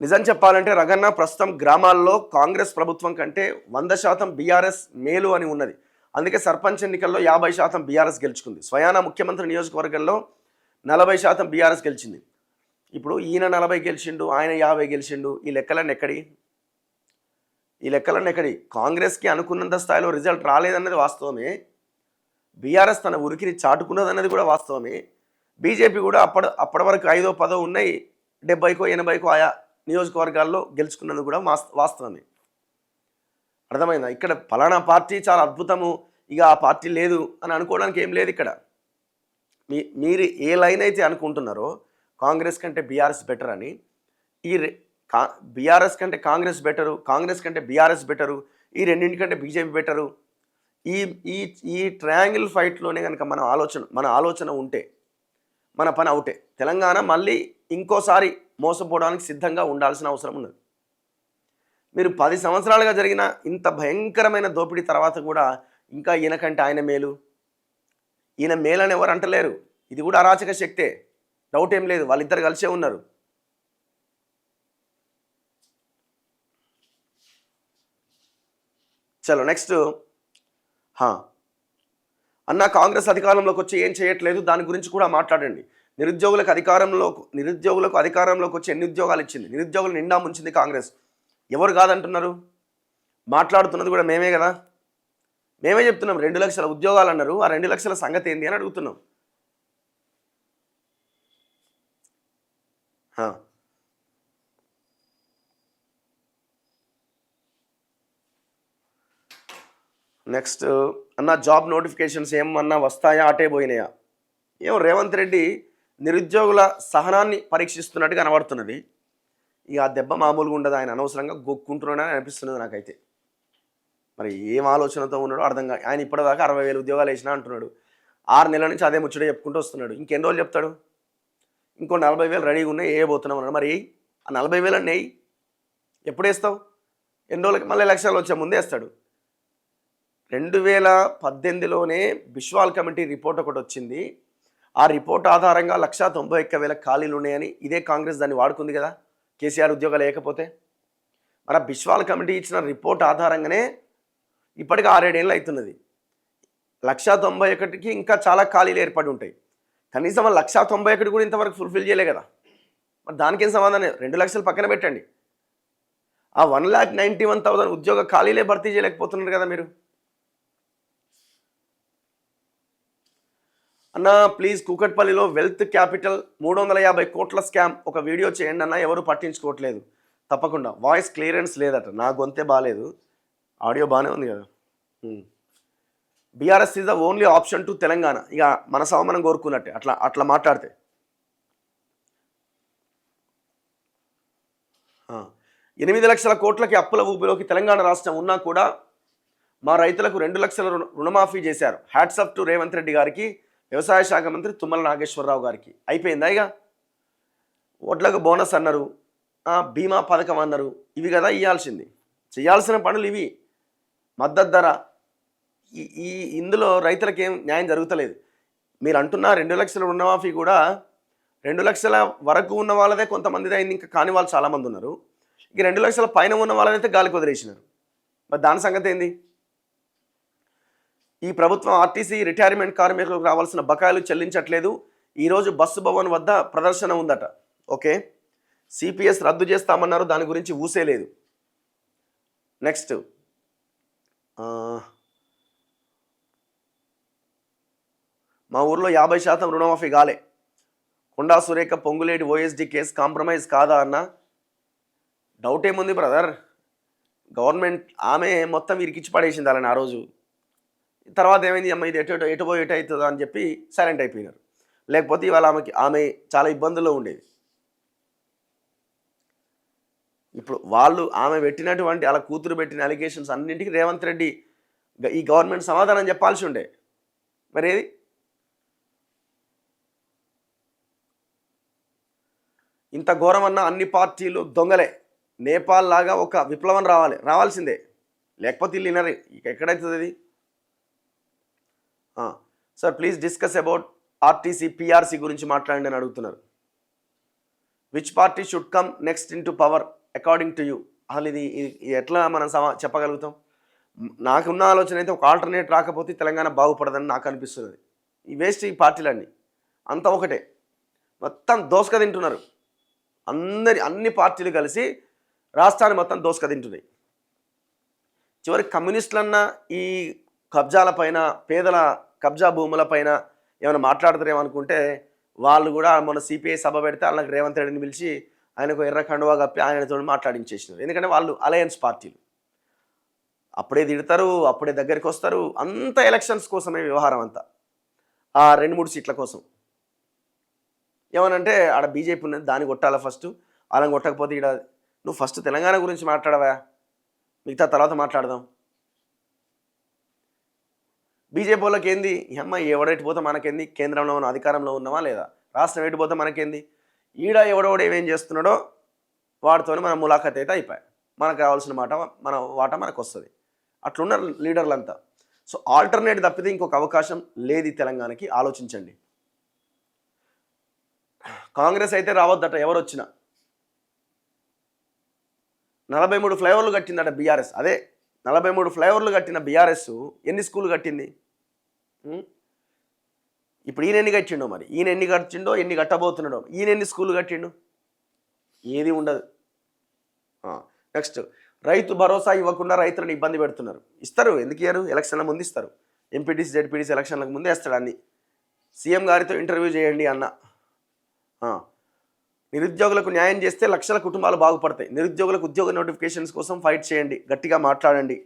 నిజం చెప్పాలంటే రగన్న ప్రస్తుతం గ్రామాల్లో కాంగ్రెస్ ప్రభుత్వం కంటే 100% బీఆర్ఎస్ మేలు అని ఉన్నది. అందుకే సర్పంచ్ ఎన్నికల్లో 50% బీఆర్ఎస్ గెలుచుకుంది. స్వయానా ముఖ్యమంత్రి నియోజకవర్గంలో 40% బీఆర్ఎస్ గెలిచింది. ఇప్పుడు ఈయన 40 గెలిచిండు, ఆయన 50 గెలిచిండు. ఈ లెక్కలన్నీ ఎక్కడి? కాంగ్రెస్కి అనుకున్నంత స్థాయిలో రిజల్ట్ రాలేదన్నది వాస్తవమే. బీఆర్ఎస్ తన ఉరికిని చాటుకున్నదన్నది కూడా వాస్తవమే. బీజేపీ కూడా అప్పటి వరకు 5ో 10ో ఉన్నాయి, 70కో 80కో ఆయా నియోజకవర్గాల్లో గెలుచుకున్నది కూడా వాస్తవమే. అర్థమైందా? ఇక్కడ ఫలానా పార్టీ చాలా అద్భుతము, ఇక ఆ పార్టీ లేదు అని అనుకోవడానికి ఏం లేదు. ఇక్కడ మీరు ఏ లైన్ అయితే అనుకుంటున్నారో కాంగ్రెస్ కంటే బీఆర్ఎస్ బెటర్ అని, బీఆర్ఎస్ కంటే కాంగ్రెస్ బెటరు, కాంగ్రెస్ కంటే బీఆర్ఎస్ బెటరు, ఈ రెండింటికంటే బీజేపీ బెటరు, ఈ ఈ ఈ ట్రయాంగిల్ ఫైట్లోనే కనుక మన ఆలోచన ఉంటే మన పని అవుటే. తెలంగాణ మళ్ళీ ఇంకోసారి మోసపోవడానికి సిద్ధంగా ఉండాల్సిన అవసరం ఉన్నది. మీరు 10 సంవత్సరాలుగా జరిగిన ఇంత భయంకరమైన దోపిడీ తర్వాత కూడా ఇంకా ఈయనకంటే ఆయన మేలు, ఈయన మేలని ఎవరు అంటలేరు. ఇది కూడా అరాచక శక్తే, డౌట్ ఏం లేదు. వాళ్ళిద్దరు కలిసే ఉన్నారు. చలో నెక్స్ట్. అన్న కాంగ్రెస్ అధికారంలోకి వచ్చి ఏం చేయట్లేదు, దాని గురించి కూడా మాట్లాడండి. నిరుద్యోగులకు అధికారంలోకి వచ్చి ఎన్ని ఉద్యోగాలు ఇచ్చింది? నిరుద్యోగులు నిండా ముంచింది కాంగ్రెస్. ఎవరు కాదంటున్నారు? మాట్లాడుతున్నది కూడా మేమే కదా. మేమే చెప్తున్నాం 2 లక్షల ఉద్యోగాలు అన్నారు. ఆ 2 లక్షల సంగతి ఏంది అని అడుగుతున్నాం. నెక్స్ట్ అన్న జాబ్ నోటిఫికేషన్స్ ఏమన్నా వస్తాయా, అటే పోయినాయా? ఏమో రేవంత్ రెడ్డి నిరుద్యోగుల సహనాన్ని పరీక్షిస్తున్నట్టు కనబడుతున్నది. ఇక ఆ దెబ్బ మామూలుగా ఉండదు. ఆయన అనవసరంగా గొక్కుంటున్నాడని అనిపిస్తున్నది నాకైతే. మరి ఏం ఆలోచనతో ఉన్నాడో అర్థం కాదు. ఆయన ఇప్పటిదాకా 60,000 ఉద్యోగాలు వేసినా అంటున్నాడు. 6 నెలల నుంచి అదే ముచ్చట చెప్పుకుంటూ వస్తున్నాడు. ఇంకెన్ని రోజులు చెప్తాడు? ఇంకో 40,000 రెడీగా ఉన్నాయి, వేయబోతున్నాం అన్నాడు. మరి ఆ 40,000 అన్నీ ఎప్పుడు వేస్తావు? ఎన్ని రోజులకి? మళ్ళీ ఎలక్షన్లు వచ్చే ముందే వేస్తాడు. 2018లోనే బిశ్వాల్ కమిటీ రిపోర్ట్ ఒకటి వచ్చింది. ఆ రిపోర్ట్ ఆధారంగా 191,000 ఖాళీలు ఉన్నాయని ఇదే కాంగ్రెస్ దాన్ని వాడుకుంది కదా కేసీఆర్ ఉద్యోగాలు లేకపోతే. మరి ఆ బిశ్వాల్ కమిటీ ఇచ్చిన రిపోర్ట్ ఆధారంగానే ఇప్పటికి 6-7 ఏళ్ళు అవుతున్నది. 191,000కి ఇంకా చాలా ఖాళీలు ఏర్పడి ఉంటాయి. కనీసం 191,000 కూడా ఇంతవరకు ఫుల్ఫిల్ చేయలే కదా. మరి దానికేం సమాధానం? 2 లక్షలు పక్కన పెట్టండి, ఆ 1,91,000 ఉద్యోగ ఖాళీలే భర్తీ చేయలేకపోతున్నారు కదా మీరు. అన్న ప్లీజ్ కూకట్పల్లిలో వెల్త్ క్యాపిటల్ 350 కోట్ల స్కామ్ ఒక వీడియో చేయండి అన్న, ఎవరు పట్టించుకోవట్లేదు. తప్పకుండా. వాయిస్ క్లియరెన్స్ లేదట, నా గొంతే బాగాలేదు, ఆడియో బాగానే ఉంది కదా. BRS is the only option to Telangana. ఇక మన సవమనం కోరుకున్నట్టే అట్లా మాట్లాడితే. 8 లక్షల కోట్లకి అప్పుల ఊపిలోకి తెలంగాణ రాష్ట్రం ఉన్నా కూడా మా రైతులకు 2 లక్షల రుణమాఫీ చేశారు. Hats off to Revanth Reddy గారికి, వ్యవసాయ శాఖ మంత్రి తుమ్మల నాగేశ్వరరావు గారికి. అయిపోయిందా? ఇక ఓట్లకు బోనస్ అన్నారు, బీమా పథకం అన్నారు. ఇవి కదా ఇవ్వాల్సింది, చేయాల్సిన పనులు ఇవి. మద్దతు ధర, ఇందులో రైతులకు ఏం న్యాయం జరుగుతలేదు. మీరు అంటున్న 2 లక్షల రుణమాఫీ కూడా 2 లక్షల వరకు ఉన్న వాళ్ళదే కొంతమంది అయింది, ఇంకా కాని వాళ్ళు చాలామంది ఉన్నారు. ఇక 2 లక్షల పైన ఉన్న వాళ్ళనైతే గాలికి వదిలేసినారు. మరి దాని సంగతి ఏంది? ఈ ప్రభుత్వం ఆర్టీసీ రిటైర్మెంట్ కార్మికులకు రావాల్సిన బకాయిలు చెల్లించట్లేదు. ఈరోజు బస్సు భవన్ వద్ద ప్రదర్శన ఉందట. ఓకే, సిపిఎస్ రద్దు చేస్తామన్నారు, దాని గురించి ఊసేలేదు. నెక్స్ట్, మా ఊర్లో 50% రుణమాఫీ కాలే. Konda Surekha Ponguleti OSD case compromise కాదా అన్న? డౌట్ ఏముంది బ్రదర్? గవర్నమెంట్ ఆమె మొత్తం ఇరికిచ్చి పడేసింది అలాని ఆ రోజు. తర్వాత ఏమైంది? అమ్మ ఇది ఎటు అవుతుందో అని చెప్పి సైలెంట్ అయిపోయినారు. లేకపోతే ఇవాళ ఆమె చాలా ఇబ్బందుల్లో ఉండేది. ఇప్పుడు ఆమె పెట్టినటువంటి అలా కూతురు పెట్టిన అలిగేషన్స్ అన్నింటికి రేవంత్ రెడ్డి ఈ గవర్నమెంట్ సమాధానం చెప్పాల్సి ఉండే. మరి ఏది? ఇంత ఘోరమన్నా అన్ని పార్టీలు దొంగలే. నేపాల్ లాగా ఒక విప్లవం రావాల్సిందే, లేకపోతే ఇల్లు వినరు. ఇక ఎక్కడైతుంది అది? Sir please discuss about RTC PRC గురించి మాట్లాడండి అని అడుగుతున్నారు. Which party should come next in to power according to you? అసలు ఇది ఎట్లా మనం చెప్పగలుగుతాం? నాకున్న ఆలోచన అయితే ఒక ఆల్టర్నేట్ రాకపోతే తెలంగాణ బాగుపడదని నాకు అనిపిస్తున్నది. ఈ వేస్ట్ ఈ పార్టీలన్నీ అంతా ఒకటే, మొత్తం దోసక తింటున్నారు. అన్ని పార్టీలు కలిసి రాష్ట్రాన్ని మొత్తం దోసక తింటున్నాయి. చివరికి కమ్యూనిస్టులన్నా ఈ కబ్జాల పైన, పేదల కబ్జా భూముల పైన ఏమైనా మాట్లాడతారేమో అనుకుంటే వాళ్ళు కూడా మొన్న సిపిఐ సభ పెడితే వాళ్ళకి రేవంత్ రెడ్డిని పిలిచి ఆయనకు ఎర్ర కండువా కప్పి ఆయనతో మాట్లాడించేసినారు. ఎందుకంటే వాళ్ళు అలయన్స్ పార్టీలు, అప్పుడే తిడతారు, అప్పుడే దగ్గరికి వస్తారు. అంత ఎలక్షన్స్ కోసమే వ్యవహారం అంతా, ఆ 2-3 సీట్ల కోసం. ఏమనంటే ఆడ బీజేపీ ఉన్నది, దాన్ని కొట్టాలా ఫస్ట్, అలా కొట్టకపోతే ఇక్కడ నువ్వు ఫస్ట్ తెలంగాణ గురించి మాట్లాడవా, మిగతా తర్వాత మాట్లాడదాం. బీజేపీ వాళ్ళకి ఏంది, అమ్మ ఎవడెట్టిపోతే మనకేంది, కేంద్రంలో ఉన్న అధికారంలో ఉన్నామా లేదా, రాష్ట్రం ఎట్టిపోతే మనకేంది, ఈడ ఎవడోడు ఏమేం చేస్తున్నాడో వాడితోనే మన ములాఖత్ అయితే అయిపోయాయి, మనకు కావాల్సిన మన వాటా మనకు వస్తుంది. అట్లున్నారు లీడర్లంతా. సో ఆల్టర్నేట్ తప్పితే ఇంకొక అవకాశం లేదు తెలంగాణకి. ఆలోచించండి. కాంగ్రెస్ అయితే రావద్దట ఎవరు వచ్చినా. 43 ఫ్లైఓవర్లు కట్టిందట బీఆర్ఎస్. అదే 43 ఫ్లైఓవర్లు కట్టిన బీఆర్ఎస్ ఎన్ని స్కూళ్ళు కట్టింది? ఇప్పుడు ఈయన ఎన్ని కట్టిండో, మరి ఈయన ఎన్ని కట్టిండో, ఎన్ని కట్టబోతున్నాడో, ఈయన ఎన్ని స్కూళ్ళు కట్టిండు? ఏది ఉండదు. నెక్స్ట్, రైతు భరోసా ఇవ్వకుండా రైతులను ఇబ్బంది పెడుతున్నారు. ఇస్తారు, ఎందుకు ఇయ్యరు? ఎలక్షన్ల ముందు ఇస్తారు. ఎంపీటీసీ జెడ్పీటీసీ ఎలక్షన్లకు ముందే వేస్తాడు అన్ని. సీఎం గారితో ఇంటర్వ్యూ చేయండి అన్న. నిరుద్యోగులకు న్యాయం చేస్తే లక్షల కుటుంబాలు బాగుపడతాయి. నిరుద్యోగులకు ఉద్యోగ నోటిఫికేషన్స్ కోసం ఫైట్ చేయండి, గట్టిగా మాట్లాడండి.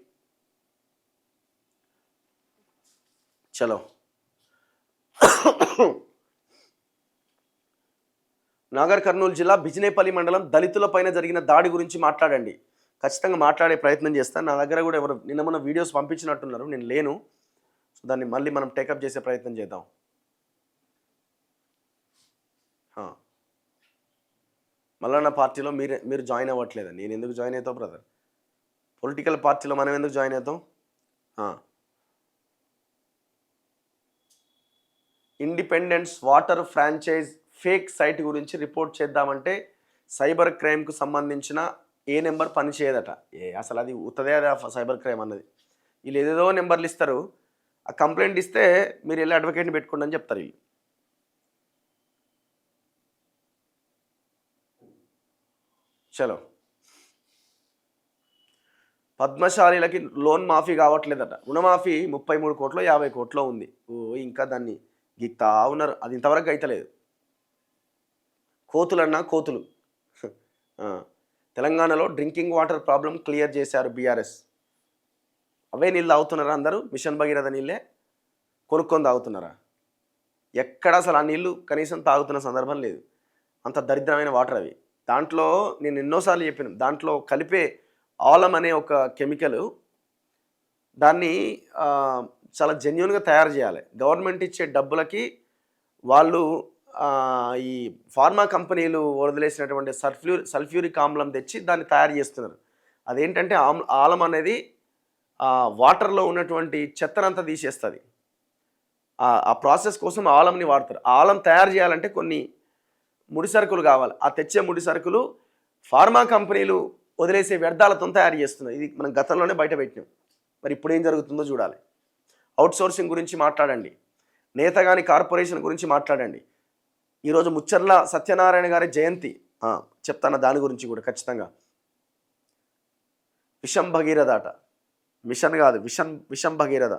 చలో. నాగర్ కర్నూలు జిల్లా బిజినేపల్లి మండలం దళితులపైన జరిగిన దాడి గురించి మాట్లాడండి. ఖచ్చితంగా మాట్లాడే ప్రయత్నం చేస్తాను. నా దగ్గర కూడా ఎవరు నిన్న మన వీడియోస్ పంపించినట్టున్నారు, నేను లేను. సో దాన్ని మళ్ళీ మనం టేకప్ చేసే ప్రయత్నం చేద్దాం. మల్లన్న పార్టీలో మీరు జాయిన్ అవ్వట్లేదు. నేను ఎందుకు జాయిన్ అవుతావు బ్రదర్? పొలిటికల్ పార్టీలో మనం ఎందుకు జాయిన్ అవుతాం? Independence water franchise fake site గురించి రిపోర్ట్ చేద్దామంటే సైబర్ క్రైమ్కు సంబంధించిన ఏ నెంబర్ పనిచేయదట. అసలు అది ఉత్తదే సైబర్ క్రైమ్ అన్నది. వీళ్ళు ఏదేదో నెంబర్లు ఇస్తారు, ఆ కంప్లైంట్ ఇస్తే మీరు వెళ్ళి అడ్వకేట్ని పెట్టుకోండి అని చెప్తారు వీళ్ళు. చలో. పద్మశాలీలకి లోన్ మాఫీ కావట్లేదట. రుణమాఫీ 33 కోట్లో 50 కోట్లో ఉంది. ఇంకా దాన్ని గీక్తా ఉన్నారు. అది ఇంతవరకు అయితలేదు. కోతులన్నా కోతులు. తెలంగాణలో డ్రింకింగ్ వాటర్ ప్రాబ్లం క్లియర్ చేశారు బీఆర్ఎస్. అవే నీళ్ళు తాగుతున్నారా అందరూ? మిషన్ భగీరథ నీళ్ళే కొనుక్కొని తాగుతున్నారా? ఎక్కడ అసలు ఆ నీళ్ళు కనీసం తాగుతున్న సందర్భం లేదు. అంత దరిద్రమైన వాటర్ అవి. దాంట్లో నేను ఎన్నోసార్లు చెప్పాను, దాంట్లో కలిపే ఆలం అనే ఒక కెమికల్, దాన్ని చాలా జెన్యున్గా తయారు చేయాలి. గవర్నమెంట్ ఇచ్చే డబ్బులకి వాళ్ళు ఈ ఫార్మా కంపెనీలు వదిలేసినటువంటి సల్ఫ్యూరిక్ ఆమ్లం తెచ్చి దాన్ని తయారు చేస్తున్నారు. అదేంటంటే ఆలం అనేది వాటర్లో ఉన్నటువంటి చెత్తనంతా తీసేస్తుంది. ఆ ప్రాసెస్ కోసం ఆలంని వాడతారు. ఆలం తయారు చేయాలంటే కొన్ని ముడి సరుకులు కావాలి. ఆ తెచ్చే ముడి సరుకులు ఫార్మా కంపెనీలు వదిలేసే వ్యర్థాలతో తయారు చేస్తున్నారు. ఇది మనం గతంలోనే బయట పెట్టినాం. మరి ఇప్పుడు ఏం జరుగుతుందో చూడాలి. అవుట్సోర్సింగ్ గురించి మాట్లాడండి. నేతగాని కార్పొరేషన్ గురించి మాట్లాడండి. ఈరోజు ముచ్చర్ల సత్యనారాయణ గారి జయంతి, చెప్తాను దాని గురించి కూడా ఖచ్చితంగా. విషం భగీరథ అట, మిషన్ కాదు విషం Bhagiratha.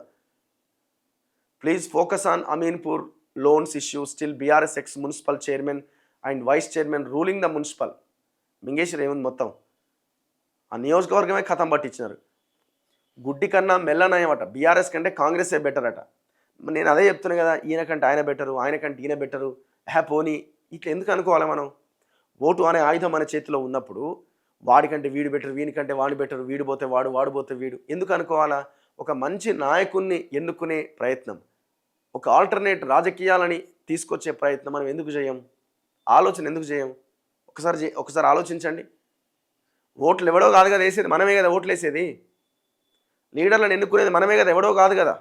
Please focus on Ameenpur loans issue. Still BRS ex municipal chairman and vice chairman ruling the municipal. మింగేశ్వర్ ఏముంది, మొత్తం ఆ నియోజకవర్గమే కథం పట్టించినారు. గుడ్డి కన్నా మెల్లనయమట. బీఆర్ఎస్ కంటే కాంగ్రెసే బెటర్ అట. నేను అదే చెప్తున్నాను కదా, ఈయన కంటే ఆయన బెటరు, ఆయన కంటే ఈయన బెటరు. పోనీ ఇట్లా ఎందుకు అనుకోవాలి మనం? ఓటు అనే ఆయుధం మన చేతిలో ఉన్నప్పుడు వాడికంటే వీడు బెటర్, వీనికంటే వాడు బెటర్, వీడు పోతే వాడు, వాడు పోతే వీడు ఎందుకు అనుకోవాలా? ఒక మంచి నాయకుడిని ఎన్నుకునే ప్రయత్నం, ఒక ఆల్టర్నేట్ రాజకీయాలని తీసుకొచ్చే ప్రయత్నం మనం ఎందుకు చేయం? ఆలోచన ఎందుకు చేయం? ఒకసారి ఆలోచించండి. ఓట్లు ఎవడో కాదు కదా వేసేది, మనమే కదా ఓట్లు వేసేది. లీడర్లను ఎన్నుకునేది మనమే కదా, ఎవడో కాదు కదా.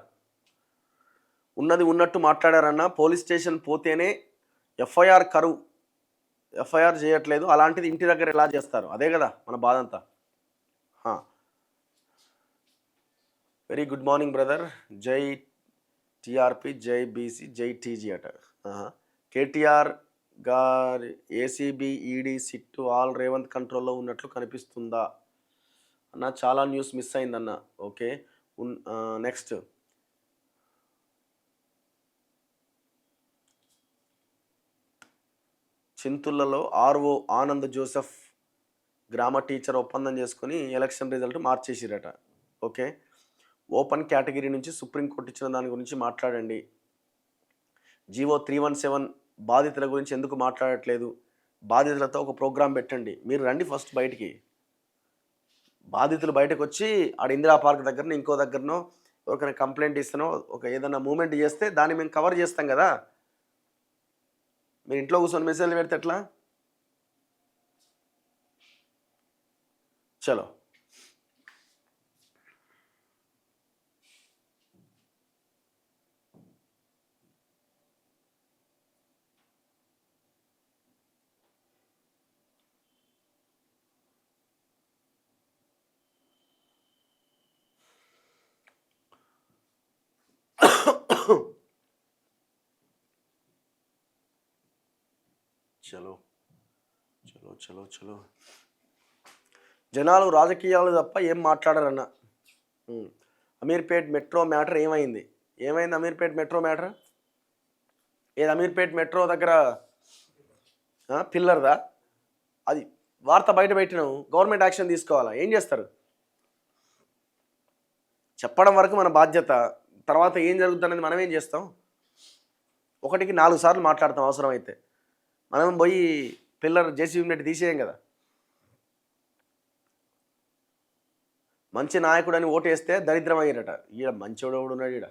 ఉన్నది ఉన్నట్టు మాట్లాడారన్నా పోలీస్ స్టేషన్ పోతేనే ఎఫ్ఐఆర్ కరువు. ఎఫ్ఐఆర్ చేయట్లేదు, అలాంటిది ఇంటి దగ్గర ఎలా చేస్తారు? అదే కదా మన బాధ అంతా. Very good morning brother. Jai TRP, Jai BC, Jai TG అట. కేటీఆర్ గారి ACB, ED, SIT all Revanth కంట్రోల్లో ఉన్నట్లు కనిపిస్తుందా అన్న? చాలా న్యూస్ మిస్ అయిందన్న. Okay, next. చింతులలో ఆర్ఓ ఆనంద్ జోసెఫ్ గ్రామ టీచర్ ఒప్పందం చేసుకుని ఎలక్షన్ రిజల్ట్ మార్చేసిరట. ఓకే, ఓపెన్ కేటగిరీ నుంచి సుప్రీంకోర్టు ఇచ్చిన దాని గురించి మాట్లాడండి. జీవో 317 బాధితుల గురించి ఎందుకు మాట్లాడట్లేదు? బాధితులతో ఒక ప్రోగ్రాం పెట్టండి. మీరు రండి ఫస్ట్ బయటికి. బాధితులు బయటకు వచ్చి ఆడ ఇందిరా పార్క్ దగ్గరనో ఇంకో దగ్గరనో ఎవరికైనా కంప్లైంట్ ఇస్తానో ఒక ఏదైనా మూమెంట్ చేస్తే దాన్ని మేము కవర్ చేస్తాం కదా. మీరు ఇంట్లో కూర్చొని మెసేజ్లు పెడితే ఎట్లా? చలో. చలో చలో చలో చలో. జనాలు రాజకీయాలు తప్ప ఏం మాట్లాడరన్న. అమీర్పేట్ మెట్రో మ్యాటర్ ఏమైంది? అమీర్పేట్ మెట్రో మ్యాటర్ ఏది? అమీర్పేట్ మెట్రో దగ్గర పిల్లర్దా? అది వార్త బయట పెట్టినావు, గవర్నమెంట్ యాక్షన్ తీసుకోవాలా? ఏం చేస్తారు? చెప్పడం వరకు మన బాధ్యత. తర్వాత ఏం జరుగుతుందనేది మనం ఏం చేస్తాం? ఒకటికి 4 సార్లు మాట్లాడతాం అవసరమైతే. మనం పోయి పిల్లర్ జేసీబీ నెట్టి తీసేయం కదా. మంచి నాయకుడు అని ఓటేస్తే దరిద్రం అయ్యారట. ఈడ మంచోడు ఉన్నాడు ఈడ.